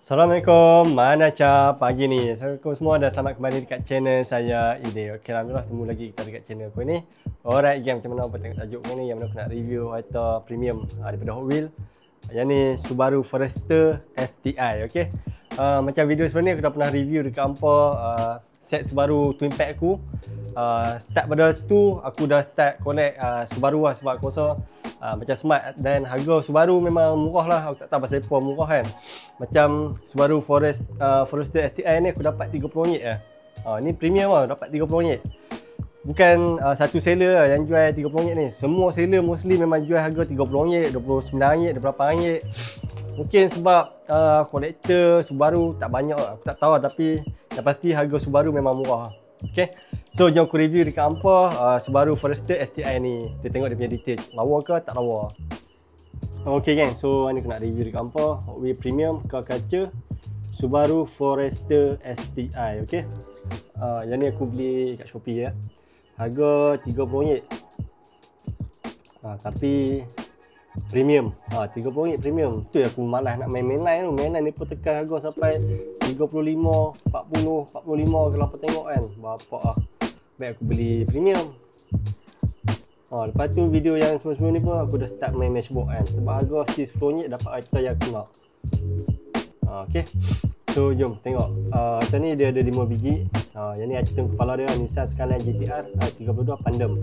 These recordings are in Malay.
Assalamualaikum, mana cap pagi ni. Assalamualaikum semua dan selamat kembali dekat channel saya Ide. Okey, alhamdulillah temu lagi kita dekat channel aku ni. Alright, game macam mana apa tengok tajuk ni yang mana aku nak review atau premium daripada Hot Wheels. Yang ni Subaru Forester STI, okey. Macam video sebelum ni aku dah pernah review dekat hampa set Subaru Twin Pack aku. Start pada tu aku dah start connect Subaru lah sebab aku rasa macam smart dan harga Subaru memang murah lah. Aku tak tahu pasal apa murah kan. Macam Subaru Forester STI ni aku dapat RM30 lah. Ni premium lah, dapat RM30. Bukan satu seller lah yang jual RM30 ni. Semua seller mostly memang jual harga RM30, RM29, RM28. Mungkin sebab kolektor Subaru tak banyak lah. Aku tak tahu lah, tapi yang pasti harga Subaru memang murah. Okay, so jom aku review dekat hampa Subaru Forester STI ni. Kita tengok dia punya detail, lawa ke tak lawa. Okay gang, so ni aku nak review dekat hampa Hot Wheels Premium car kaca Subaru Forester STI. Okay, yang ni aku beli kat Shopee ya. Harga RM30. Tapi premium. RM30 premium. Tu aku malas nak main mainline tu. Mainline ni pun tekan harga sampai 35, 40, 45 kalau apa tengok kan. Bapak lah. Baik aku beli premium. Lepas tu video yang sebelum ni pun aku dah start main matchbox kan. Sebab harga RM10 dapat item yang aku nak. Okay, so jom tengok. Item ni dia ada 5 biji. Yang ni item kepala dia Nissan Skyline GTR 32 Pandem.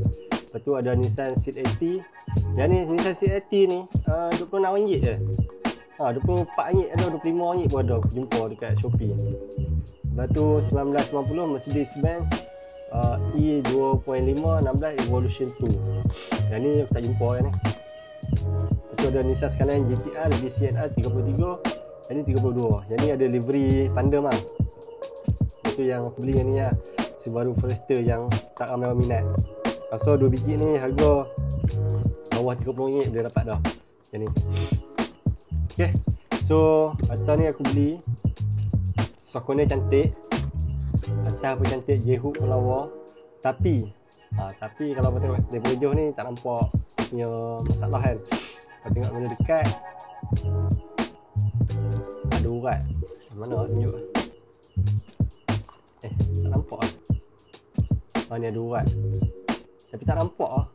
Lepas tu ada Nissan Seat 80. Yang ni Nissan Seat 80 ni RM26 je. RM24 ada, RM25 pun ada aku jumpa dekat Shopee. Lepas tu 1990 Mercedes-Benz E2.5 16 Evolution 2. Yang ni aku tak jumpa kan ni. Lepas tu ada Nissan Skyline GTR DCNR 33. Yang ni 32. Yang ni ada livery Pandem lah. Lepas tu yang aku beli yang ni lah, Subaru Forester yang tak ramai orang minat. So 2 biji ni harga bawah RM30 boleh dapat dah. Yang ni. Okay, so atas ni aku beli. Sokonnya cantik, atas pun cantik, J-hook pun lawa. Tapi kalau kita tengok daripada jauh ni tak nampak punya masalah kan. Kalau tengok benda dekat ada urat. Mana tunjuk? Tak nampak lah. Ni ada urat. Tapi tak nampak lah.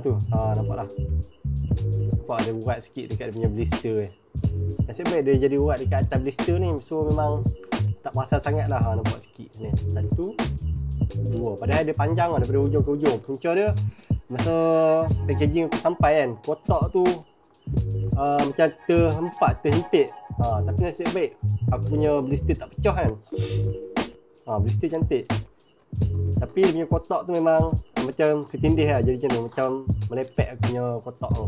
Tu, nampak lah. Nampak ada urat sikit dekat dia punya blister ni. Nasib baik dia jadi urat dekat atas blister ni. So memang tak perasan sangat lah. Nampak sikit sini. 1, 2. Padahal dia panjang lah daripada hujung ke hujung. Punca dia masa packaging aku sampai kan, kotak tu macam terhimpit. Tapi nasib baik aku punya blister tak pecah kan. Blister cantik. Tapi dia punya kotak tu memang macam ketindih lah. Jadi macam tu, macam melepek aku punya kotak tu.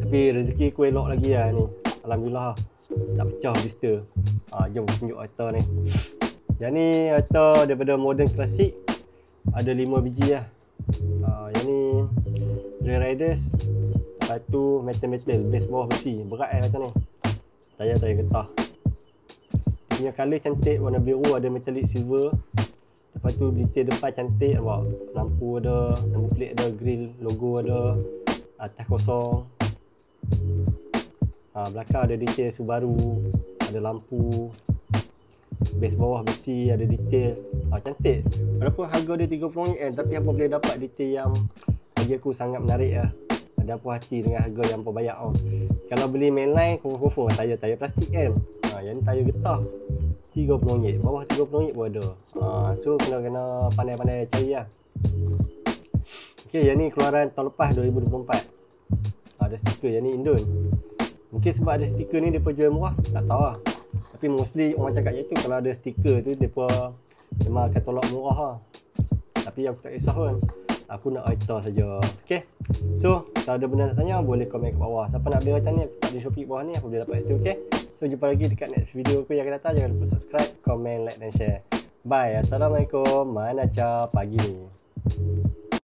Tapi rezeki aku elok lagi lah ni. Alhamdulillah tak pecah blister. Jom tunjuk harta ni. Yang ni harta daripada modern klasik. Ada 5 biji lah. Yang ni Dry Riders. Lepas tu metal, base bawah besi. Berat kata ni. Tayar getah. Dia punya colour cantik, warna biru, ada metallic silver. Lepas tu detail depan cantik nampak. Lampu ada, lampu plate ada, grill, logo ada. Atas kosong. Belakang ada detail Subaru, ada lampu. Base bawah besi, ada detail. Cantik. Walaupun harga dia RM30 kan, tapi apa boleh dapat detail yang bagi aku sangat menarik lah. Ada puas hati dengan harga yang apa bayar Kalau beli mainline confirm tayar plastik kan. Yang ni tayar getah RM30, bawah RM30 pun ada. So kena pandai-pandai cari lah. Okay, yang ni keluaran tahun lepas 2024. Ada stiker, yang ni Indon. Mungkin sebab ada stiker ni dia jual murah, tak tahu lah. Tapi mostly orang cakap macam tu, kalau ada stiker tu dia memang akan tolak murah lah. Tapi aku tak kisah pun. Aku nak item saja. Okay, so kalau ada benda nak tanya boleh komen kat bawah. Siapa nak beli item ni, aku tak di Shopee bawah ni, aku boleh dapat situ. Okay, so jumpa lagi dekat next video aku yang akan datang. Jangan lupa subscribe, komen, like dan share. Bye. Assalamualaikum. Mana pagi ni.